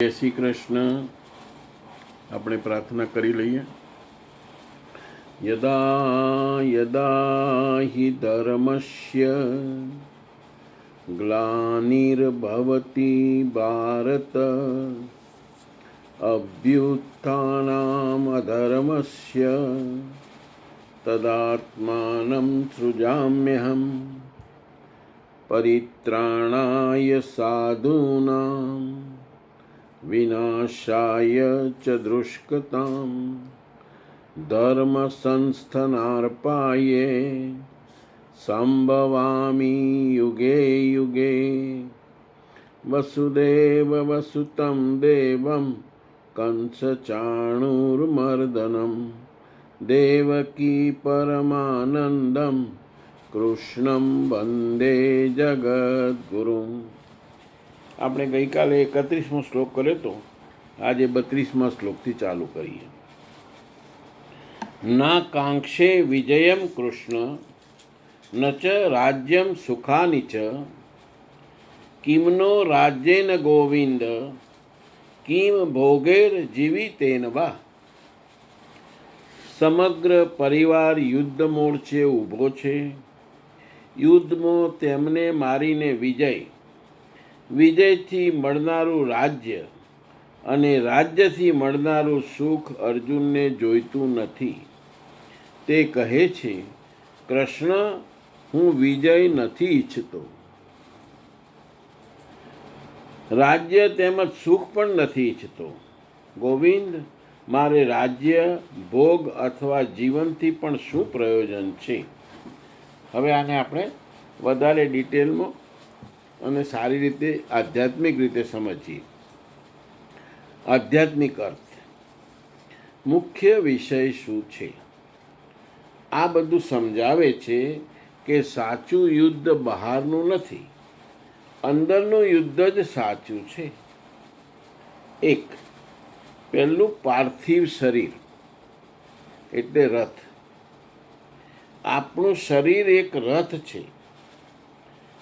જય શ્રી કૃષ્ણ. આપણે પ્રાર્થના કરી લઈએ. યદા યદા હિ ધર્મસ્ય ગ્લાનિર્ભવતિ ભારત અભ્યુત્થાનમ અધર્મસ્ય તદાત્માનં સૃજામ્યહં પરિત્રાણાય સાધૂનાં વિનાશાય ચ દુષ્કૃતામ ધર્મ સંસ્થાનાર્પાયે સંભવામિ યુગે યુગે. વસુદેવ વસુતમ દેવમ કંસ ચાણૂરમર્દનમ દેવકી પરમાનંદમ કૃષ્ણમ વંદે જગદ્ગુરુમ. આપણે ગઈકાલે 31મો શ્લોક કર્યો હતો. આજે 32મા શ્લોકથી ચાલુ કરીએ. ના કાંક્ષે વિજયમ કૃષ્ણ ન ચ રાજ્યમ સુખાની ચ કિમનો રાજ્યેન ગોવિંદ કિમ ભોગેર જીવિતેન વા. સમગ્ર પરિવાર યુદ્ધ મોરચે ઊભો છે. યુદ્ધમાં તેમને મારીને વિજયથી મળનારું રાજ્ય અને રાજ્યથી મળનારું સુખ અર્જુનને જોઈતું નથી. તે કહે છે, કૃષ્ણ, હું વિજય નથી ઈચ્છતો. રાજ્ય તેમજ સુખ પણ નથી ઈચ્છતો. ગોવિંદ, મારે રાજ્ય, ભોગ અથવા જીવનથી પણ શું પ્રયોજન છે? હવે આને આપણે વધારે ડિટેલમાં અને સારી રીતે આધ્યાત્મિક રીતે સમજીએ. આધ્યાત્મિક અર્થ, મુખ્ય વિષય શું છે? આ બધું સમજાવે છે કે સાચું યુદ્ધ બહારનું નથી, અંદરનું યુદ્ધ જ સાચું છે. એક, પહેલું પાર્થિવ શરીર એટલે રથ. આપણું શરીર એક રથ છે.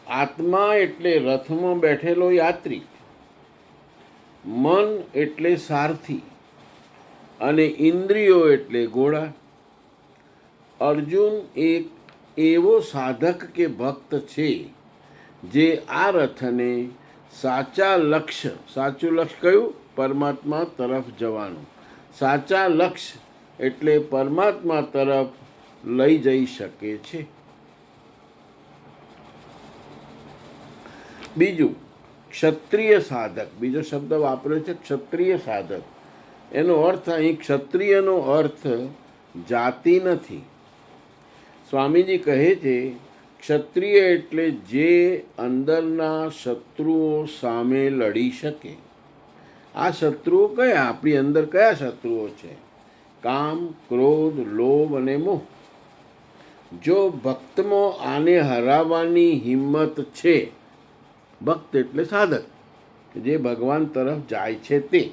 આત્મા એટલે રથમાં બેઠેલો યાત્રિક, મન એટલે સારથી અને ઇન્દ્રિયો એટલે ઘોડા. અર્જુન એક એવો સાધક કે ભક્ત છે જે આ રથને સાચું લક્ષ્ય કયું? પરમાત્મા તરફ જવાનું. સાચા લક્ષ્ય એટલે પરમાત્મા તરફ લઈ જઈ શકે છે. બીજું, ક્ષત્રિય સાધક. બીજો શબ્દ વાપર્યો છે ક્ષત્રિય સાધક. એનો અર્થ અહીં ક્ષત્રિયનો અર્થ જાતિ નથી. સ્વામીજી કહે છે, ક્ષત્રિય એટલે જે અંદરના શત્રુઓ સામે લડી શકે. આ શત્રુઓ કયા? આપણી અંદર કયા શત્રુઓ છે? કામ, ક્રોધ, લોભ અને મોહ. જો ભક્તમાં આને હરાવવાની હિંમત છે, ભક્ત એટલે સાધક, જે ભગવાન તરફ જાય છે, તે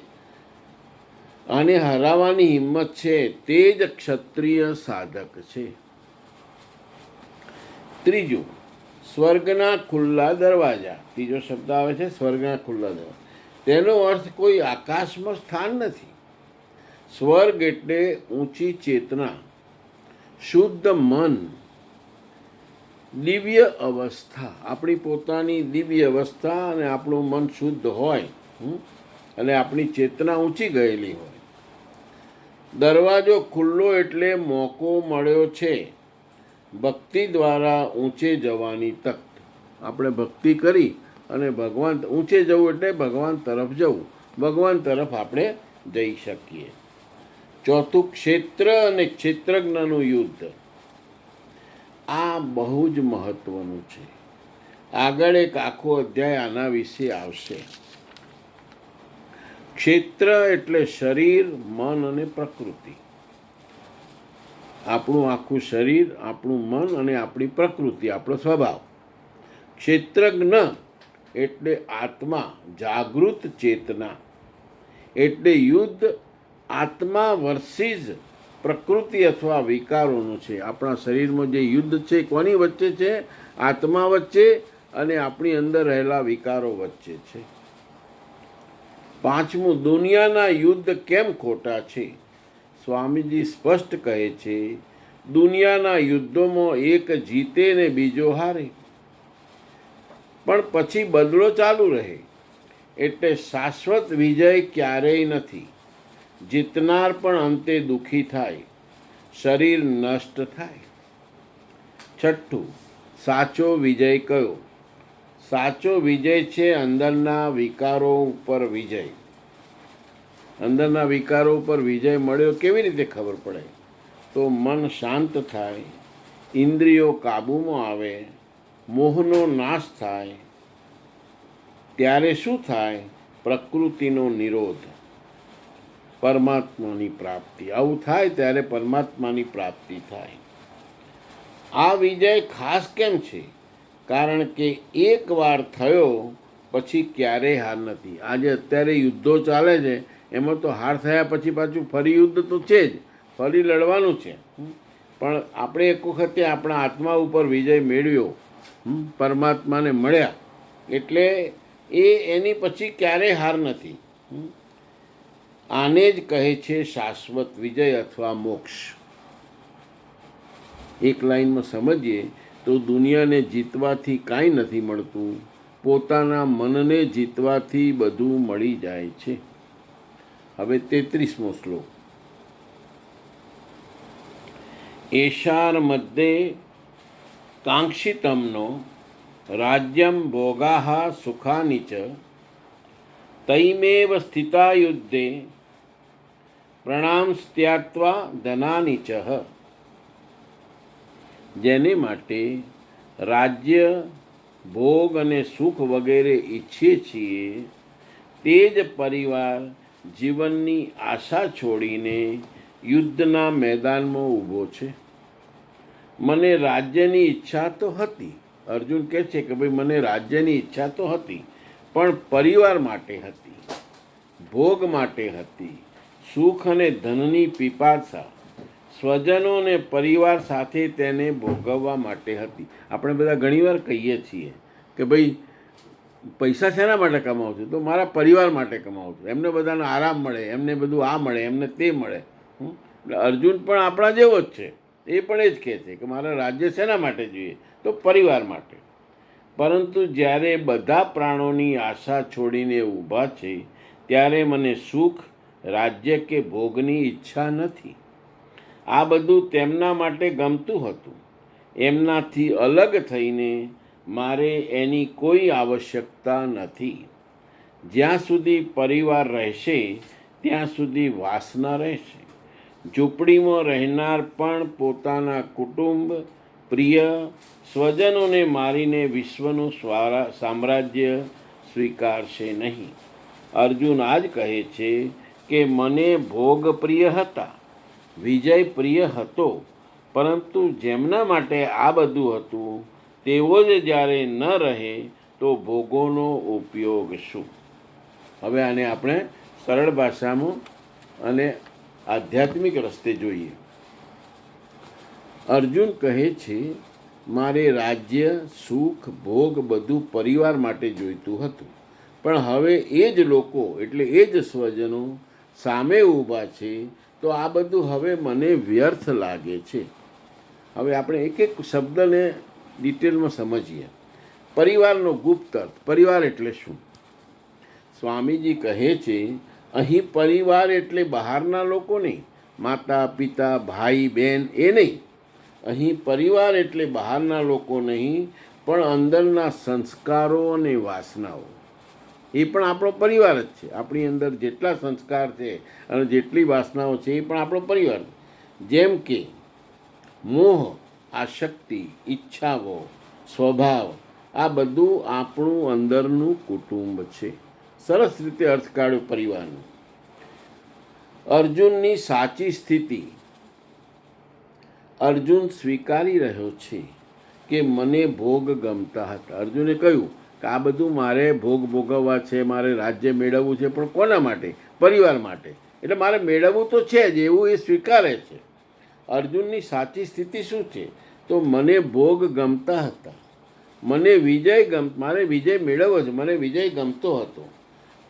આને હરાવવાની હિંમત છે, તે જ ક્ષત્રિય સાધક છે. ત્રીજું, સ્વર્ગના ખુલ્લા દરવાજા. ત્રીજો શબ્દ આવે છે સ્વર્ગના ખુલ્લા દરવાજા. તેનો અર્થ કોઈ આકાશમાં સ્થાન નથી. સ્વર્ગ એટલે ઊંચી ચેતના, શુદ્ધ મન, દિવ્ય અવસ્થા. આપણી પોતાની દિવ્ય અવસ્થા અને આપણું મન શુદ્ધ હોય અને આપણી ચેતના ઊંચી ગયેલી હોય. દરવાજો ખુલ્લો એટલે મોકો મળ્યો છે ભક્તિ દ્વારા ઊંચે જવાની તક. આપણે ભક્તિ કરી અને ભગવાન ઊંચે જવું એટલે ભગવાન તરફ જવું. ભગવાન તરફ આપણે જઈ શકીએ. ચોથું, ક્ષેત્ર અને ક્ષેત્રજ્ઞનું યુદ્ધ. આ બહુ જ મહત્વનું છે. આગળ એક આખો અધ્યાય આના વિશે આવશે. ક્ષેત્ર એટલે શરીર, મન અને પ્રકૃતિ. આપણું આખું શરીર, આપણું મન અને આપણી પ્રકૃતિ, આપણો સ્વભાવ. ક્ષેત્રજ્ઞ એટલે આત્મા, જાગૃત ચેતના. એટલે યુદ્ધ આત્મા વર્સિસ પ્રકૃતિ અથવા વિકારોનું છે. આપણા શરીરમાં જે યુદ્ધ છે કોની વચ્ચે છે? આત્મા વચ્ચે અને આપણી અંદર રહેલા વિકારો વચ્ચે છે. પાંચમું, દુનિયાના યુદ્ધ કેમ ખોટા છે? સ્વામીજી સ્પષ્ટ કહે છે, દુનિયાના યુદ્ધોમાં એક જીતે ને બીજો હારે, પણ પછી બદલો ચાલુ રહે. એટલે શાશ્વત વિજય ક્યારેય નથી. જીતનાર પણ અંતે દુઃખી થાય, શરીર નષ્ટ થાય. છઠ્ઠું, સાચો વિજય કયો? સાચો વિજય છે અંદરના વિકારો ઉપર વિજય. અંદરના વિકારો ઉપર વિજય મળ્યો કેવી રીતે ખબર પડે? તો મન શાંત થાય, ઇન્દ્રિયો કાબૂમાં આવે, મોહનો નાશ થાય. ત્યારે શું થાય? પ્રકૃતિનો નિરોધ, પરમાત્માની પ્રાપ્તિ. આવું થાય ત્યારે પરમાત્માની પ્રાપ્તિ થાય. આ વિજય ખાસ કેમ છે? કારણ કે એકવાર થયો પછી ક્યારેય હાર નથી. આજે અત્યારે યુદ્ધો ચાલે છે, એમાં તો હાર થયા પછી પાછું ફરી યુદ્ધ તો છે જ, ફરી લડવાનું છે. પણ આપણે એક વખતે આપણા આત્મા ઉપર વિજય મેળવ્યો, પરમાત્માને મળ્યા, એટલે એની પછી ક્યારેય હાર નથી. આને જ કહે છે શાશ્વત વિજય અથવા મોક્ષ. એક લાઈનમાં સમજીએ તો દુનિયાને જીતવાથી કાંઈ નથી મળતું, પોતાના મનને જીતવાથી બધું મળી જાય છે. હવે 33મો શ્લોક. એશાર મધ્યે કાંક્ષિતમનો રાજ્યમ ભોગાહ સુખાની ચ તૈમેવ સ્થિતા યુદ્ધે પ્રણામસ્ત્યાત્વા ધનાની ચ. જેને માટે રાજ્ય, ભોગ અને સુખ વગેરે ઈચ્છીએ છીએ, તે જ પરિવાર જીવનની આશા છોડીને યુદ્ધના મેદાનમાં ઊભો છે. મને રાજ્યની ઈચ્છા તો હતી, અર્જુન કહે છે કે ભાઈ મને રાજ્યની ઈચ્છા તો હતી, પણ પરિવાર માટે હતી, ભોગ માટે હતી, સુખ અને ધનની પીપાસા, સ્વજનો અને પરિવાર સાથે તેને ભોગવવા માટે હતી. આપણે બધા ઘણીવાર કહીએ છીએ કે ભાઈ પૈસા શેના માટે કમાવું છું? તો મારા પરિવાર માટે કમાવું છું, એમને બધાને આરામ મળે, એમને બધું આ મળે, એમને તે મળે. એટલે અર્જુન પણ આપણા જેવો જ છે, એ પણ એ જ કહે છે કે મારે રાજ્ય શેના માટે જોઈએ? તો પરિવાર માટે. પરંતુ જ્યારે બધા પ્રાણોની આશા છોડીને ઊભા છે, ત્યારે મને સુખ, રાજ્ય કે ભોગની ઈચ્છા નથી. આ બધું તેમના માટે ગમતું હતું. એમનાથી અલગ થઈને મારે એની કોઈ આવશ્યકતા નથી. જ્યાં સુધી પરિવાર રહેશે ત્યાં સુધી વાસના રહેશે. ઝૂંપડીમાં રહેનાર પણ પોતાના કુટુંબ, પ્રિય સ્વજનોને મારીને વિશ્વનું સામ્રાજ્ય સ્વીકારશે નહીં. અર્જુન આ જ કહે છે કે મને ભોગ પ્રિય હતા, વિજય પ્રિય હતો, પરંતુ જેમના માટે આ બધું હતું તેઓ જ જ્યારે ન રહે તો ભોગોનો ઉપયોગ શું? હવે આને આપણે સરળ ભાષામાં અને આધ્યાત્મિક રસ્તે જોઈએ. અર્જુન કહે છે મારે રાજ્ય, સુખ, ભોગ બધું પરિવાર માટે જોઈતું હતું, પણ હવે એ જ લોકો એટલે એ જ સ્વજનો સામે ઊભા છે, તો આ બધું હવે મને વ્યર્થ લાગે છે. હવે આપણે એક એક શબ્દને ડિટેલમાં સમજીએ. પરિવારનો ગુપ્ત અર્થ. પરિવાર એટલે શું? સ્વામીજી કહે છે અહીં પરિવાર એટલે બહારના લોકો નહીં, માતા પિતા ભાઈ બહેન એ નહીં. અહીં પરિવાર એટલે બહારના લોકો નહીં, પણ અંદરના સંસ્કારો અને વાસનાઓ. એ પણ આપણો પરિવાર જ છે. આપણી અંદર જેટલા સંસ્કાર છે અને જેટલી વાસનાઓ છે એ પણ આપણો પરિવાર. જેમ કે મોહ, આસક્તિ, ઈચ્છાઓ, સ્વભાવ, આ બધું આપણું અંદરનું કુટુંબ છે. સરસ રીતે અર્થ કાઢ્યો પરિવારનો. અર્જુનની સાચી સ્થિતિ. અર્જુન સ્વીકારી રહ્યો છે કે મને ભોગ ગમતા હતા. અર્જુને કહ્યું કે આ બધું મારે ભોગ ભોગવવા છે, મારે રાજ્ય મેળવવું છે, પણ કોના માટે? પરિવાર માટે. એટલે મારે મેળવવું તો છે જ, એવું એ સ્વીકારે છે. અર્જુનની સાચી સ્થિતિ શું છે? તો મને ભોગ ગમતા હતા, મને મારે વિજય મેળવવો છે, મને વિજય ગમતો હતો,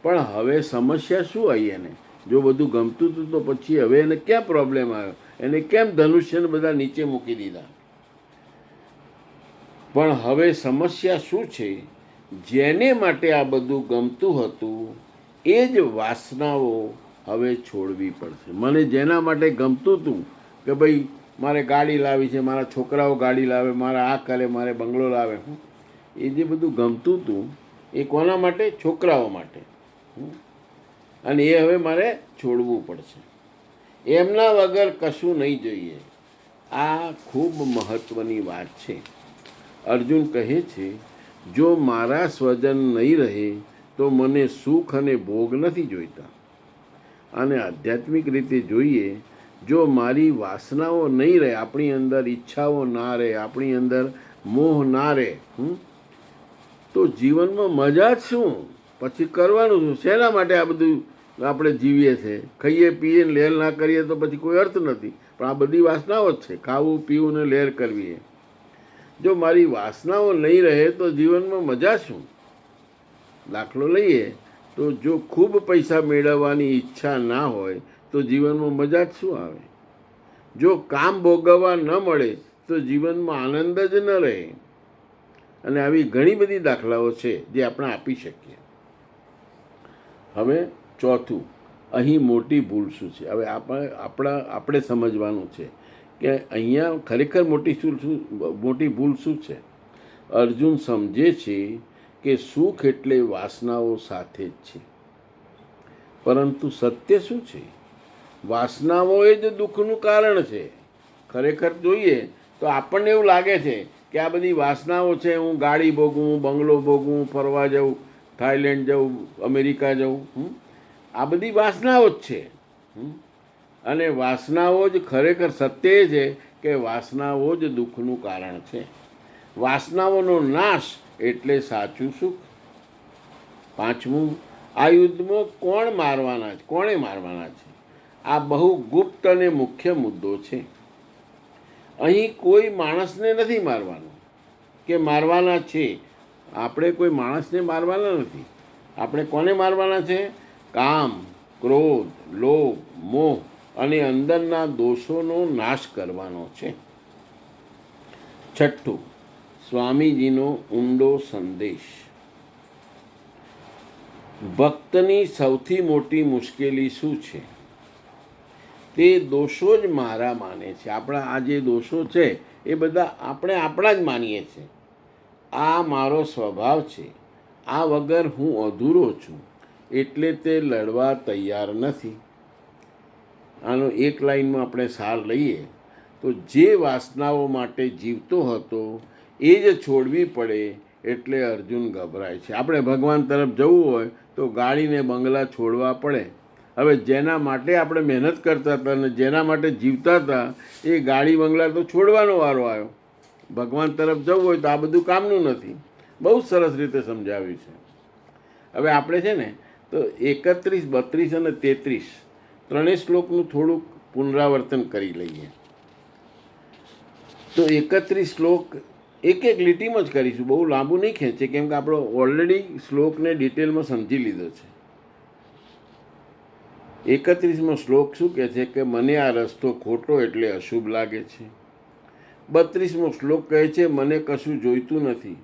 પણ હવે સમસ્યા શું આવી એને? જો બધું ગમતું હતું તો પછી હવે એને ક્યાં પ્રોબ્લેમ આવ્યો? એને કેમ ધનુષ્યને બધા નીચે મૂકી દીધા? પણ હવે સમસ્યા શું છે? જેને માટે આ બધું ગમતું હતું એ જ વાસનાઓ હવે છોડવી પડશે. મને જેના માટે ગમતું હતું કે ભાઈ મારે ગાડી લાવી છે, મારા છોકરાઓ ગાડી લાવે, મારા આ કરે, મારે બંગલો લાવે, એ જે બધું ગમતું હતું એ કોના માટે? છોકરાઓ માટે. અને એ હવે મારે છોડવું પડશે. એમના વગર કશું નહીં જોઈએ. આ ખૂબ મહત્ત્વની વાત છે. અર્જુન કહે છે, જો મારા સ્વજન નહીં રહે તો મને સુખ અને ભોગ નથી જોઈતા. અને આધ્યાત્મિક રીતે જોઈએ, જો મારી વાસનાઓ નહીં રહે, આપણી અંદર ઈચ્છાઓ ના રહે, આપણી અંદર મોહ ના રહે, તો જીવનમાં મજા જ શું? પછી કરવાનું શું? શેના માટે આ બધું આપણે જીવીએ છીએ? ખાઈએ પીએ ને લહેર ના કરીએ તો પછી કોઈ અર્થ નથી. પણ આ બધી વાસનાઓ જ છે, ખાવું પીવું ને લહેર કરવી. જો મારી વાસનાઓ નહીં રહે તો જીવનમાં મજા શું? દાખલો લઈએ તો જો ખૂબ પૈસા મેળવવાની ઈચ્છા ના હોય તો જીવનમાં મજા જ શું આવે? જો કામ ભોગવવા ન મળે તો જીવનમાં આનંદ જ ન રહે. અને આવી ઘણી બધી દાખલાઓ છે જે આપણે આપી શકીએ. હવે ચોથું, અહીં મોટી ભૂલ શું છે? હવે આપણે સમજવાનું છે કે અહીંયા ખરેખર મોટી ભૂલ શું છે? અર્જુન સમજે છે કે સુખ એટલે વાસનાઓ સાથે જ છે, પરંતુ સત્ય શું છે? વાસનાઓ એ જ દુઃખનું કારણ છે. ખરેખર જોઈએ તો આપણને એવું લાગે છે કે આ બધી વાસનાઓ છે, હું ગાડી ભોગવું, બંગલો ભોગવું, ફરવા જાઉં, થાઈલેન્ડ જાઉં, અમેરિકા જાઉં, આ બધી વાસનાઓ જ છે. અને વાસનાઓ જ ખરેખર સત્ય એ છે કે વાસનાઓ જ દુઃખનું કારણ છે. વાસનાઓનો નાશ એટલે સાચું સુખ. પાંચમું, આ યુદ્ધમાં કોણે મારવાના છે? આ બહુ ગુપ્ત અને મુખ્ય મુદ્દો છે. અહીં કોઈ માણસને નથી મારવાનું કે મારવાના છે. આપણે કોઈ માણસને મારવાના નથી. આપણે કોને મારવાના છે? કામ, ક્રોધ, લોભ, મોહ અને અંદરના દોષોનો નાશ કરવાનો છે. છઠ્ઠું, સ્વામીજીનો ઊંડો સંદેશ. ભક્તની સૌથી મોટી મુશ્કેલી શું છે? તે દોષો જ મારા માને છે. આપણા આ જે દોષો છે એ બધા આપણે આપણા જ માનીએ છીએ. આ મારો સ્વભાવ છે, આ વગર હું અધૂરો છું, એટલે તે લડવા તૈયાર નથી. આનો એક લાઈનમાં આપણે સાર લઈએ તો જે વાસનાઓ માટે જીવતો હતો એ જ છોડવી પડે એટલે અર્જુન ગભરાય છે. આપણે ભગવાન તરફ જવું હોય તો ગાડીને બંગલા છોડવા પડે. હવે જેના માટે આપણે મહેનત કરતા હતા અને જેના માટે જીવતા હતા એ ગાડી બંગલા તો છોડવાનો વારો આવ્યો. ભગવાન તરફ જવું હોય તો આ બધું કામનું નથી. બહુ સરસ રીતે સમજાવ્યું છે. હવે આપણે છે ને તો 31, 32 અને 33 ત્રણેય શ્લોકનું થોડુંક પુનરાવર્તન કરી લઈએ. તો 31 શ્લોક એક લીટીમાં જ કરીશું, બહુ લાંબુ નહીં ખેંચે, કેમ કે આપણો ઓલરેડી શ્લોકને ડિટેલમાં સમજી લીધો છે. 31મો શ્લોક શું કહે છે કે મને આ રસ્તો ખોટો એટલે અશુભ લાગે છે. 32મો શ્લોક કહે છે મને કશું જોઈતું નથી,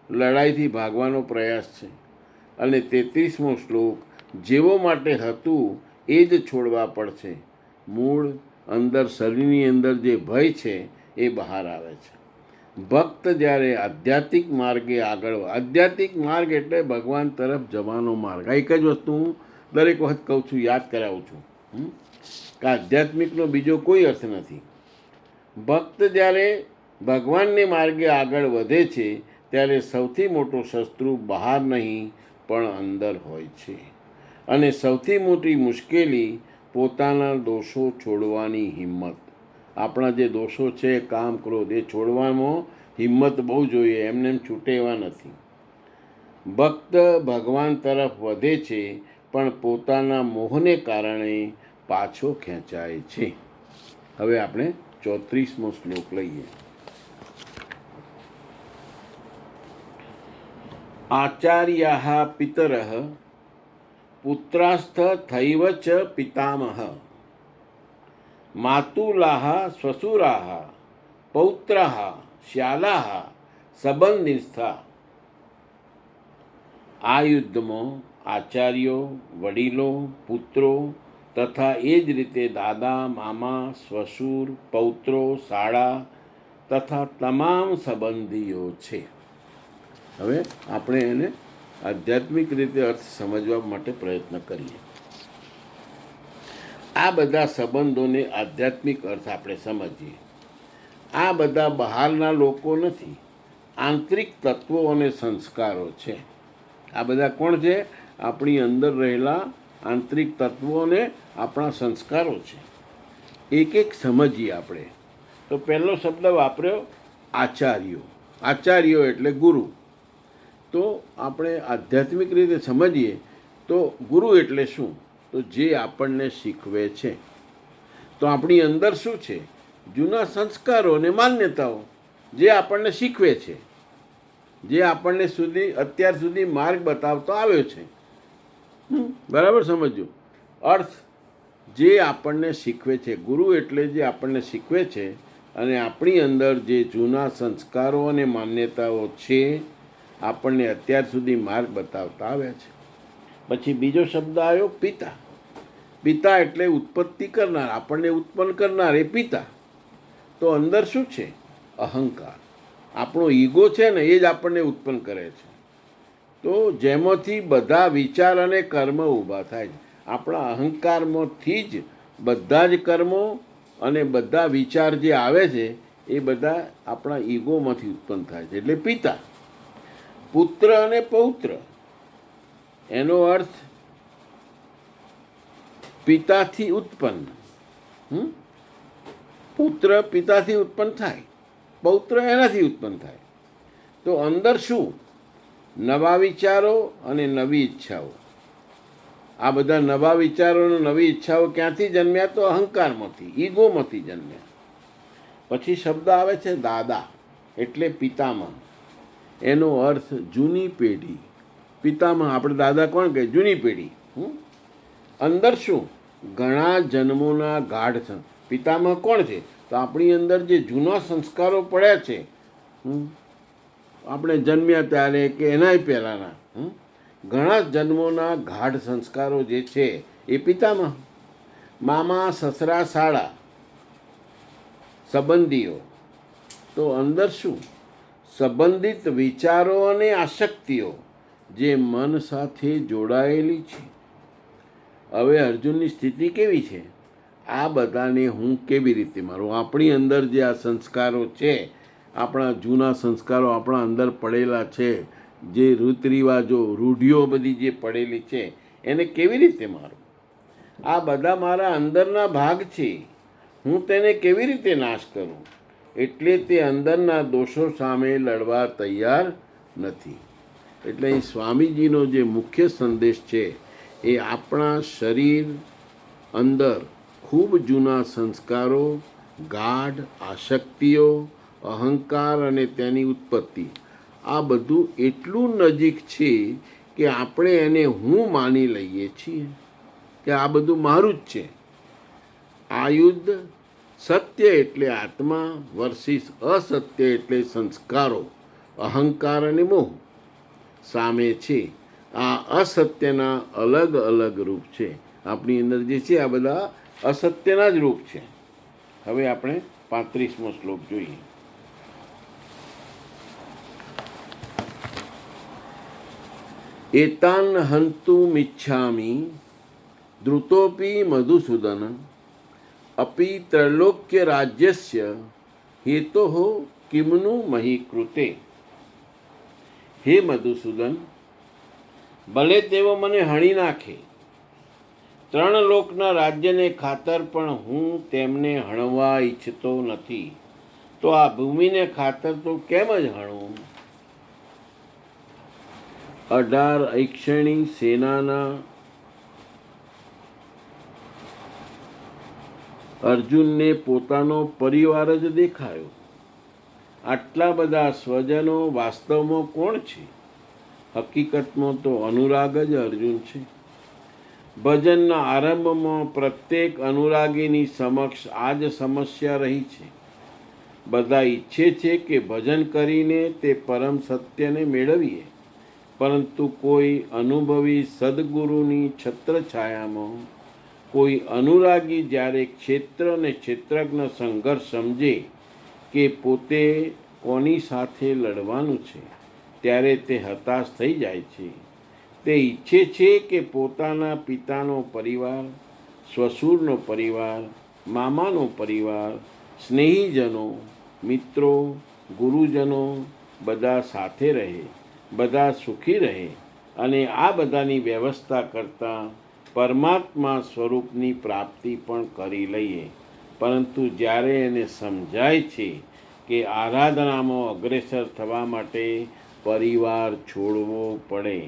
લડાઈથી ભાગવાનો પ્રયાસ છે. અને 33મો શ્લોક જેવો માટે હતું એ જ છોડવા પડશે. મૂળ અંદર શરીરની અંદર જે ભય છે એ બહાર આવે છે. ભક્ત જ્યારે આધ્યાત્મિક માર્ગે આધ્યાત્મિક માર્ગ એટલે ભગવાન તરફ જવાનો માર્ગ. આ એક જ વસ્તુ હું દરેક વખત કહું છું, યાદ કરાવું છું કે આધ્યાત્મિકનો બીજો કોઈ અર્થ નથી. ભક્ત જ્યારે ભગવાનને માર્ગે આગળ વધે છે ત્યારે સૌથી મોટો શત્રુ બહાર નહીં પણ અંદર હોય છે. અને સૌથી મોટી મુશ્કેલી પોતાના દોષો છોડવાની હિંમત. આપણા જે દોષો છે, કામ, ક્રોધ, એ છોડવામાં હિંમત બહુ જોઈએ, એમને એમ છૂટે એવા નથી. ભક્ત ભગવાન તરફ વધે છે પણ પોતાના મોહને કારણે પાછો ખેંચાય છે. હવે આપણે 34મો શ્લોક લઈએ. આચાર્યાઃ પિતરઃ પુત્રાસ્થ થૈવ ચ પિતામહ માતુલાહ શ્વશુરાહ પૌત્રાહ શ્યાલાહ સંબંધિસ્થા. આ યુદ્ધમાં આચાર્યો, વડીલો, પુત્રો તથા એ જ રીતે દાદા, મામા, શ્વશુર, પૌત્રો, શાળા તથા તમામ સંબંધીઓ છે. હવે આપણે એને આધ્યાત્મિક રીતે અર્થ સમજવા માટે પ્રયત્ન કરીએ. આ બધા સંબંધોને આધ્યાત્મિક અર્થ આપણે સમજીએ. આ બધા બહારના લોકો નથી, આંતરિક તત્વો અને સંસ્કારો છે. આ બધા કોણ છે? આપણી અંદર રહેલા આંતરિક તત્વો અને આપણા સંસ્કારો છે. એક એક સમજીએ આપણે. તો પહેલો શબ્દ વાપર્યો આચાર્યો. આચાર્યો એટલે ગુરુ. તો આપણે આધ્યાત્મિક રીતે સમજીએ તો ગુરુ એટલે શું? તો જે આપણને શીખવે છે. તો આપણી અંદર શું છે? જૂના સંસ્કારો અને માન્યતાઓ જે આપણને શીખવે છે, જે આપણને અત્યાર સુધી માર્ગ બતાવતો આવ્યો છે. બરાબર સમજો અર્થ. જે આપણને શીખવે છે, ગુરુ એટલે જે આપણને શીખવે છે, અને આપણી અંદર જે જૂના સંસ્કારો અને માન્યતાઓ છે, આપણને અત્યાર સુધી માર્ગ બતાવતા આવ્યા છે. પછી બીજો શબ્દ આવ્યો પિતા. પિતા એટલે ઉત્પત્તિ કરનાર, આપણને ઉત્પન્ન કરનાર એ પિતા. તો અંદર શું છે? અહંકાર. આપણો ઈગો છે ને, એ જ આપણને ઉત્પન્ન કરે છે. તો જેમાંથી બધા વિચાર અને કર્મ ઊભા થાય છે. આપણા અહંકારમાંથી જ બધા જ કર્મો અને બધા વિચાર જે આવે છે એ બધા આપણા ઈગોમાંથી ઉત્પન્ન થાય છે. એટલે પિતા. પુત્ર અને પૌત્ર, એનો અર્થ પિતાથી ઉત્પન્ન. પુત્ર પિતાથી ઉત્પન્ન થાય, પૌત્ર એનાથી ઉત્પન્ન થાય. તો અંદર શું? નવા વિચારો અને નવી ઈચ્છાઓ. આ બધા નવા વિચારો અને નવી ઈચ્છાઓ ક્યાંથી જન્મ્યા? તો અહંકારમાંથી, ઈગોમાંથી જન્મ્યા. પછી શબ્દ આવે છે દાદા એટલે પિતામહ. એનો અર્થ જૂની પેઢી. પિતામહ આપણે દાદા કોણ કહે? જૂની પેઢી. અંદર શું? ઘણા જન્મોના ગાઢ. પિતામહ કોણ છે? તો આપણી અંદર જે જૂના સંસ્કારો પડ્યા છે, આપણે જન્મ્યા ત્યારે કે એનાય પહેલાંના ઘણા જન્મોના ગાઢ સંસ્કારો જે છે એ પિતામહ. મામા, સસરા, શાળા, સંબંધીઓ. તો અંદર શું? સંબંધિત વિચારો અને આસક્તિઓ જે મન સાથે જોડાયેલી છે. હવે અર્જુનની સ્થિતિ કેવી છે? આ બધાને હું કેવી રીતે મારું? આપણી અંદર જે આ સંસ્કારો છે, આપણા જૂના સંસ્કારો આપણા અંદર પડેલા છે, જે રીત રિવાજો, રૂઢિઓ બધી જે પડેલી છે, એને કેવી રીતે મારું? આ બધા મારા અંદરના ભાગ છે. હું તેને કેવી રીતે નાશ કરું? એટલે તે અંદરના દોષો સામે લડવા તૈયાર નથી. એટલે અહીં સ્વામીજીનો જે મુખ્ય સંદેશ છે એ આપણા શરીર અંદર ખૂબ જૂના સંસ્કારો, ગાઢ આસક્તિઓ, અહંકાર અને તેની ઉત્પત્તિ, આ બધું એટલું નજીક છે કે આપણે એને હું માની લઈએ છીએ કે આ બધું મારું જ છે. આ યુદ્ધ સત્ય એટલે આત્મા વર્સિસ અસત્ય એટલે સંસ્કારો, અહંકાર અને મોહ સામે છે. આ અસત્યના અલગ અલગ રૂપ છે. આપણી અંદર જે છે આ બધા અસત્યના જ રૂપ છે. હવે આપણે 35મો શ્લોક જોઈએ. એતાન હંતુમિચ્છામિ દ્રુતોપી મધુસૂદન અપિ ત્રૈલોક્ય રાજ્યસ્ય હેતોઃ કિમનુ મહી કૃતે. હે મધુસૂદન, ભલે તેઓ મને હણી નાખે, 3 લોકના રાજ્યને ખાતર પણ હું તેમને હણવા ઈચ્છતો નથી. તો આ ભૂમિને ખાતર તો કેમ જ હણવું? 18 ઐક્ષણી સેનાના અર્જુનને પોતાનો પરિવાર જ દેખાયો. આટલા બધા સ્વજનો વાસ્તવમાં કોણ છે? હકીકતમાં તો અનુરાગ જ અર્જુન છે. ભજનના આરંભમાં પ્રત્યેક અનુરાગીની સમક્ષ આ જ સમસ્યા રહી છે. બધા ઈચ્છે છે કે ભજન કરીને તે પરમ સત્યને મેળવીએ, પરંતુ કોઈ અનુભવી સદગુરુની છત્રછાયામાં કોઈ અનુરાગી જ્યારે ક્ષેત્ર અને ક્ષેત્રજ્ઞ સંઘર્ષ સમજે કે પોતે કોની સાથે લડવાનું છે, ત્યારે તે હતાશ થઈ જાય છે. તે ઈચ્છે છે કે પોતાના પિતાનો પરિવાર, સસુરનો પરિવાર, મામાનો પરિવાર, સ્નેહીજનો, મિત્રો, ગુરુજનો બધા સાથે રહે, બધા સુખી રહે અને આ બધાની વ્યવસ્થા કરતાં પરમાત્મા સ્વરૂપની પ્રાપ્તિ પણ કરી લઈએ. પરંતુ જ્યારે એને સમજાય છે કે આરાધનામાં અગ્રેસર થવા માટે પરિવાર છોડવો પડે,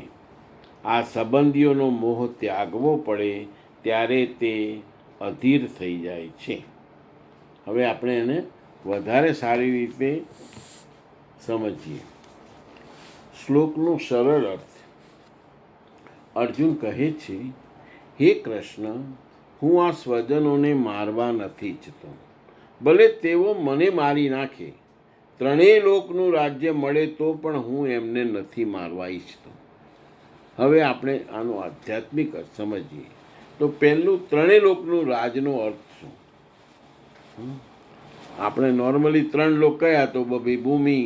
આ સંબંધીઓનો મોહ ત્યાગવો પડે, ત્યારે તે અધીર થઈ જાય છે. હવે આપણે એને વધારે સારી રીતે સમજીએ. શ્લોકનો સરળ અર્થ. અર્જુન કહે છે, હે કૃષ્ણ, હું આ સ્વજનોને મારવા નથી ઈચ્છતો. ભલે તેઓ મને મારી નાખે, ત્રણેય લોકનું રાજ્ય મળે તો પણ હું એમને નથી મારવા ઈચ્છતો. હવે આપણે આનો આધ્યાત્મિક અર્થ સમજીએ. તો પહેલું, ત્રણેય લોકનું રાજનો અર્થ શું? આપણે નોર્મલી 3 લોક કયા તો ભૂમિ,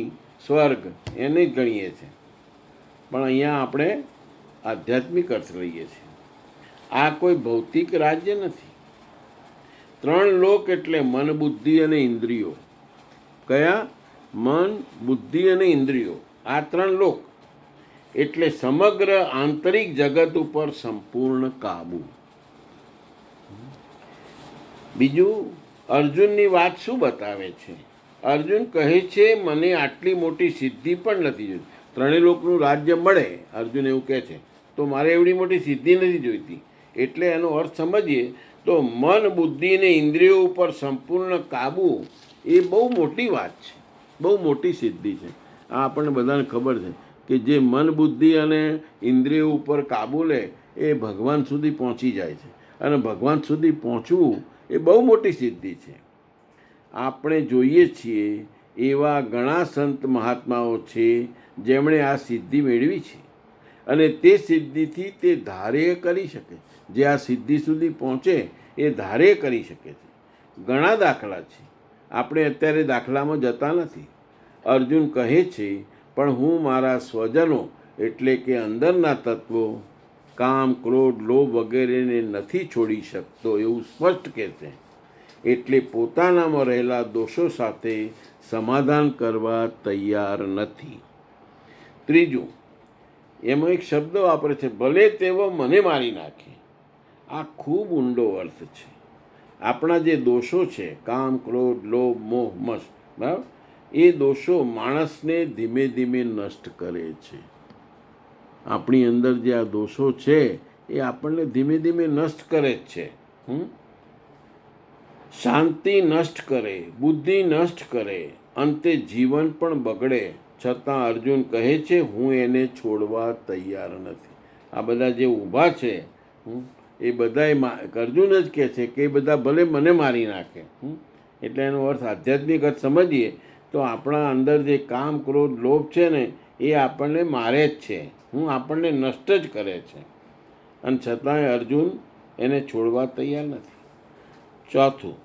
સ્વર્ગ એને જ ગણીએ છીએ, પણ અહીંયા આપણે આધ્યાત્મિક અર્થ લઈએ છીએ. આ કોઈ ભૌતિક રાજ્ય નથી. 3 લોક એટલે મન, બુદ્ધિ અને ઇન્દ્રિયો. કયા? મન, બુદ્ધિ અને ઇન્દ્રિયો. આ 3 લોક એટલે સમગ્ર આંતરિક જગત ઉપર સંપૂર્ણ કાબુ. બીજું, અર્જુનની વાત શું બતાવે છે? અર્જુન કહે છે, મને આટલી મોટી સિદ્ધિ પણ નથી જોઈતી. 3 લોકનું રાજ્ય મળે, અર્જુન એવું કહે છે, તો મારે એવડી મોટી સિદ્ધિ નથી જોઈતી. એટલે એનો અર્થ સમજીએ તો મન, બુદ્ધિ અને ઇન્દ્રિયો ઉપર સંપૂર્ણ કાબુ એ બહુ મોટી વાત છે, બહુ મોટી સિદ્ધિ છે. આ આપણને બધાને ખબર છે કે જે મન, બુદ્ધિ અને ઇન્દ્રિયો ઉપર કાબુ લે એ ભગવાન સુધી પહોંચી જાય છે. અને ભગવાન સુધી પહોંચવું એ બહુ મોટી સિદ્ધિ છે. આપણે જોઈએ છીએ એવા ઘણા સંત મહાત્માઓ છે જેમણે આ સિદ્ધિ મેળવી છે અને તે સિદ્ધિથી તે ધારે કરી શકે. જે આ સિદ્ધિ સુધી પહોંચે એ ધારે કરી શકે છે. ઘણા દાખલા છે. આપણે અત્યારે દાખલામાં જતા નથી. અર્જુન કહે છે, પણ હું મારા સ્વજનો એટલે કે અંદરના તત્વો, કામ, ક્રોધ, લોભ વગેરેને નથી છોડી શકતો એવું સ્પષ્ટ કહે છે. એટલે પોતાનામાં રહેલા દોષો સાથે સમાધાન કરવા તૈયાર નથી. ત્રીજું, એમાં એક શબ્દ વાપરે છે, ભલે તેઓ મને મારી નાખે. આ ખૂબ ઊંડો અર્થ છે. આપણા જે દોષો છે, કામ, ક્રોધ, લોભ, મોહ, મસ, બરાબર, એ દોષો માણસને ધીમે ધીમે નષ્ટ કરે છે. આપણી અંદર જે આ દોષો છે એ આપણને ધીમે ધીમે નષ્ટ કરે જ છે. શાંતિ નષ્ટ કરે, બુદ્ધિ નષ્ટ કરે, અંતે જીવન પણ બગડે. છતાં અર્જુન કહે છે, હું એને છોડવા તૈયાર નથી. આ બધા જે ઊભા છે એ બધા અર્જુન જ કહે છે કે એ બધા ભલે મને મારી નાખે. એટલે એનો અર્થ, આધ્યાત્મિક અર્થ સમજીએ તો આપણા અંદર જે કામ, ક્રોધ, લોભ છે ને એ આપણને મારે જ છે, આપણને નષ્ટ જ કરે છે. અને છતાંય અર્જુન એને છોડવા તૈયાર નથી. ચોથું,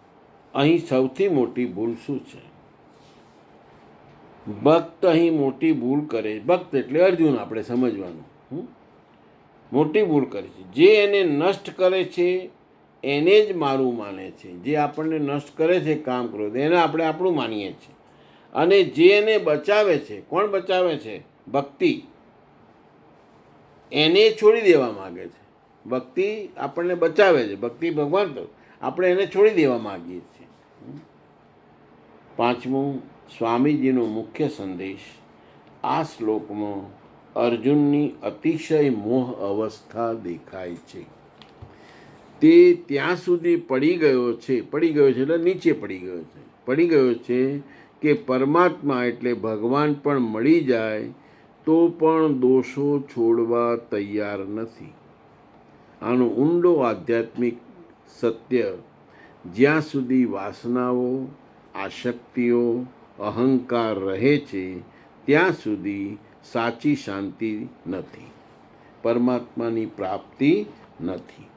અહીં સૌથી મોટી ભૂલ શું છે? ભક્ત અહીં મોટી ભૂલ કરે. ભક્ત એટલે અર્જુન, આપણે સમજવાનું. મોટી ભૂલ કરે છે. જે એને નષ્ટ કરે છે એને જ મારું માને છે. જે આપણને નષ્ટ કરે છે, કામ, ક્રોધ, એને આપણે આપણું માનીએ છીએ. અને જે એને બચાવે છે, કોણ બચાવે છે? ભક્તિ. એને છોડી દેવા માગે છે. ભક્તિ આપણને બચાવે છે, ભક્તિ ભગવાન, તો આપણે એને છોડી દેવા માગીએ છીએ. પાંચમું, સ્વામીજીનો મુખ્ય સંદેશ. આ શ્લોકમાં અર્જુનની અતિશય મોહ અવસ્થા દેખાય છે. તે ત્યાં સુધી પડી ગયો છે એટલે નીચે પડી ગયો છે કે પરમાત્મા એટલે ભગવાન પણ મળી જાય તો પણ દોષો છોડવા તૈયાર નથી. આનું ઊંડો આધ્યાત્મિક સત્ય જ્યાં સુધી વાસનાઓ, આસક્તિઓ, અહંકાર રહે છે ત્યાં સુધી સાચી શાંતિ નથી, પરમાત્માની પ્રાપ્તિ નથી.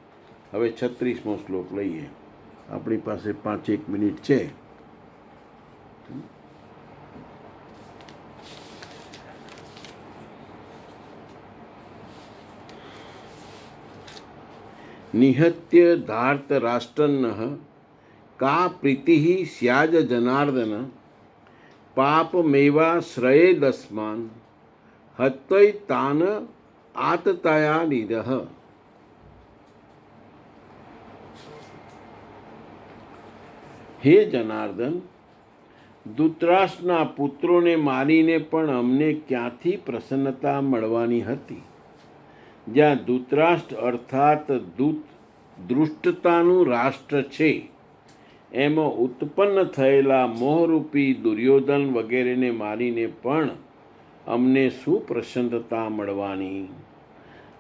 હવે 36મો શ્લોક લઈએ. આપણી પાસે 5-1 મિનિટ છે. નિહત્ય ધાર્ત રાષ્ટ્રન્નઃ કા પ્રીતિ સ્યાજ જનાર્દન પાપમેવા શ્રયેદસ્માન હત્વૈ તાન આતતાયા નિદઃ. હે જનાર્દન, ધૃતરાષ્ટ્રના પુત્રોને મારીને પણ અમને ક્યાંથી પ્રસન્નતા મળવાની હતી? જ્યાં ધૃતરાષ્ટ્ર અર્થાત દૃષ્ટતાનું રાષ્ટ્ર છે, એમાં ઉત્પન્ન થયેલા મોહરૂપી દુર્યોધન વગેરેને મારીને પણ અમને શું પ્રસન્નતા મળવાની?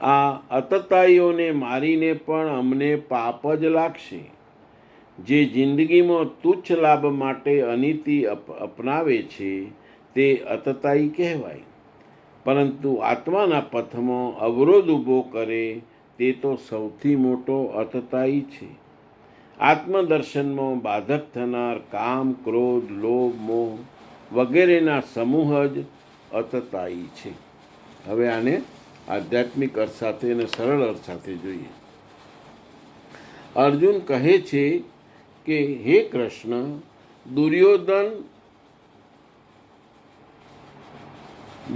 આ અતતાઈઓને મારીને પણ અમને પાપ જ લાગશે. જે જિંદગીમાં તુચ્છ લાભ માટે અનીતિ અપનાવે છે તે અતતાઈ કહેવાય, પરંતુ આત્માના પથમાં અવરોધ ઊભો કરે તે તો સૌથી મોટો અતતાઈ છે. આત્મદર્શનમાં બાધક થનાર કામ, ક્રોધ, લોભ, મોહ વગેરેના સમૂહ જ અતતાઈ છે. હવે આને આધ્યાત્મિક અર્થ સાથે અને સરળ અર્થ સાથે જોઈએ. અર્જુન કહે છે કે હે કૃષ્ણ,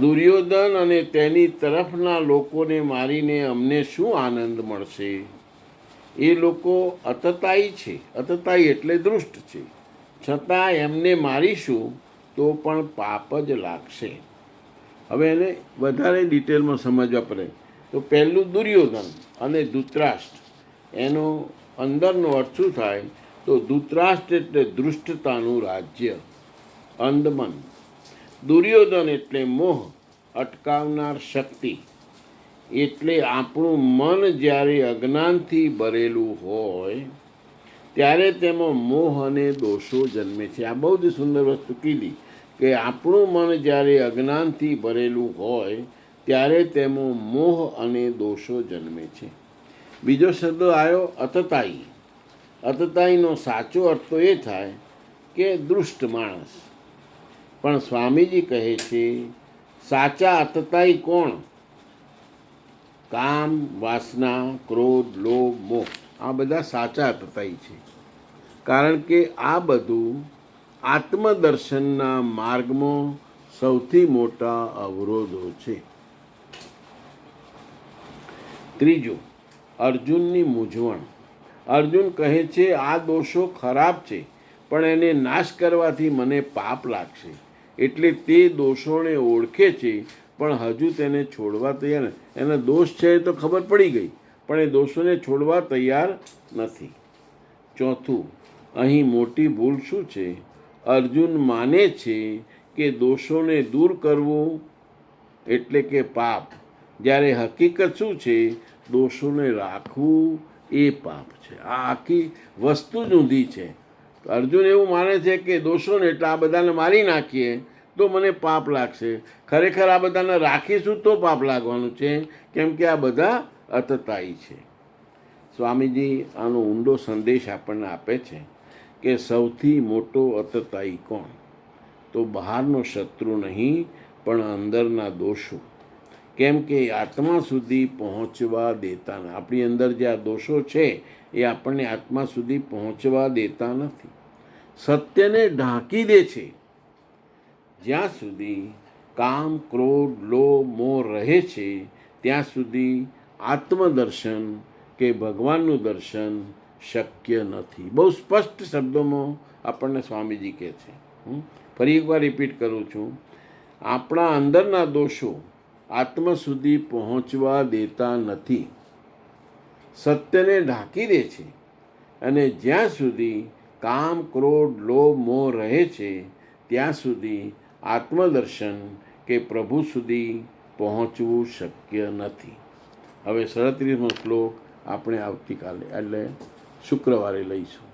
દુર્યોધન અને તેની તરફના લોકોને મારીને અમને શું આનંદ મળશે? એ લોકો અતતાઈ છે. અતતાઈ એટલે દૃષ્ટ છે. છતાં એમને મારીશું તો પણ પાપ જ લાગશે. હવે એને વધારે ડિટેલમાં સમજવા પડે તો પહેલું દુર્યોધન અને ધૃતરાષ્ટ્ર, એનો અંદરનો અર્થ શું થાય? તો ધૃતરાષ્ટ્ર એટલે દૃષ્ટતાનું રાજ્ય, અંધમન. દુર્યોધન એટલે મોહ અટકાવનાર શક્તિ. એટલે આપણું મન જ્યારે અજ્ઞાનથી ભરેલું હોય ત્યારે તેમાં મોહ અને દોષો જન્મે છે. આ બહુ જ સુંદર વસ્તુ કીધી કે આપણું મન જ્યારે અજ્ઞાનથી ભરેલું હોય ત્યારે તેમાં મોહ અને દોષો જન્મે છે. બીજો શબ્દ આવ્યો અતતાઈ. અતતાઈનો સાચો અર્થ તો એ થાય કે દુષ્ટ માણસ. પણ સ્વામીજી કહે છે સાચા અતતાઈ કોણ? કામ, વાસના, ક્રોધ, લોભ, મોહ આ બધા સાચા અતતાઈ છે. કારણ કે આ બધું આત્મદર્શનના માર્ગમાં સૌથી મોટા અવરોધો છે. ત્રીજું, અર્જુનની મૂંઝવણ. અર્જુન કહે છે આ દોષો ખરાબ છે, પણ એને નાશ કરવાથી મને પાપ લાગશે. એટલે તે દોષોને ઓળખે છે પણ હજુ તેને છોડવા તૈયાર. એના દોષ છે એ તો ખબર પડી ગઈ, પણ એ દોષોને છોડવા તૈયાર નથી. ચોથું, અહીં મોટી ભૂલ શું છે? અર્જુન માને છે કે દોષોને દૂર કરવું એટલે કે પાપ, જ્યારે હકીકત શું છે? દોષોને રાખવું એ પાપ છે. આ આખી વસ્તુ જ ઊંધી છે. અર્જુન એવું માને છે કે દોષોને એટલે આ બધાને મારી નાખીએ તો મને પાપ લાગશે. ખરેખર આ બધાને રાખીશું તો પાપ લાગવાનું છે, કેમ કે આ બધા અતતાઈ છે. સ્વામીજી આનો ઊંડો સંદેશ આપણને આપે છે કે સૌથી મોટો અતતાઈ કોણ? તો બહારનો શત્રુ નહીં, પણ અંદરના દોષો. કેમ કે આત્મા સુધી પહોંચવા દેતા નથી. આપણી અંદર જે આ દોષો છે એ આપણને આત્મા સુધી પહોંચવા દેતા નથી, સત્યને ઢાંકી દે છે. જ્યાં સુધી કામ, ક્રોધ, લોભ, મોહ રહે છે ત્યાં સુધી આત્મદર્શન કે ભગવાનનું દર્શન શક્ય નથી. બહુ સ્પષ્ટ શબ્દોમાં આપણને સ્વામીજી કહે છે. ફરી એકવાર રિપીટ કરું છું, આપણા અંદરના દોષો આત્મા સુધી પહોંચવા દેતા નથી, સત્યને ઢાંકી દે છે. અને જ્યાં સુધી કામ, ક્રોધ, લોભ, મોહ રહે છે ત્યાં સુધી આત્મદર્શન કે પ્રભુ સુધી પહોંચવું શક્ય નથી. હવે 37મો શ્લોક આપણે આવતીકાલે એટલે શુક્રવારે લઈશું.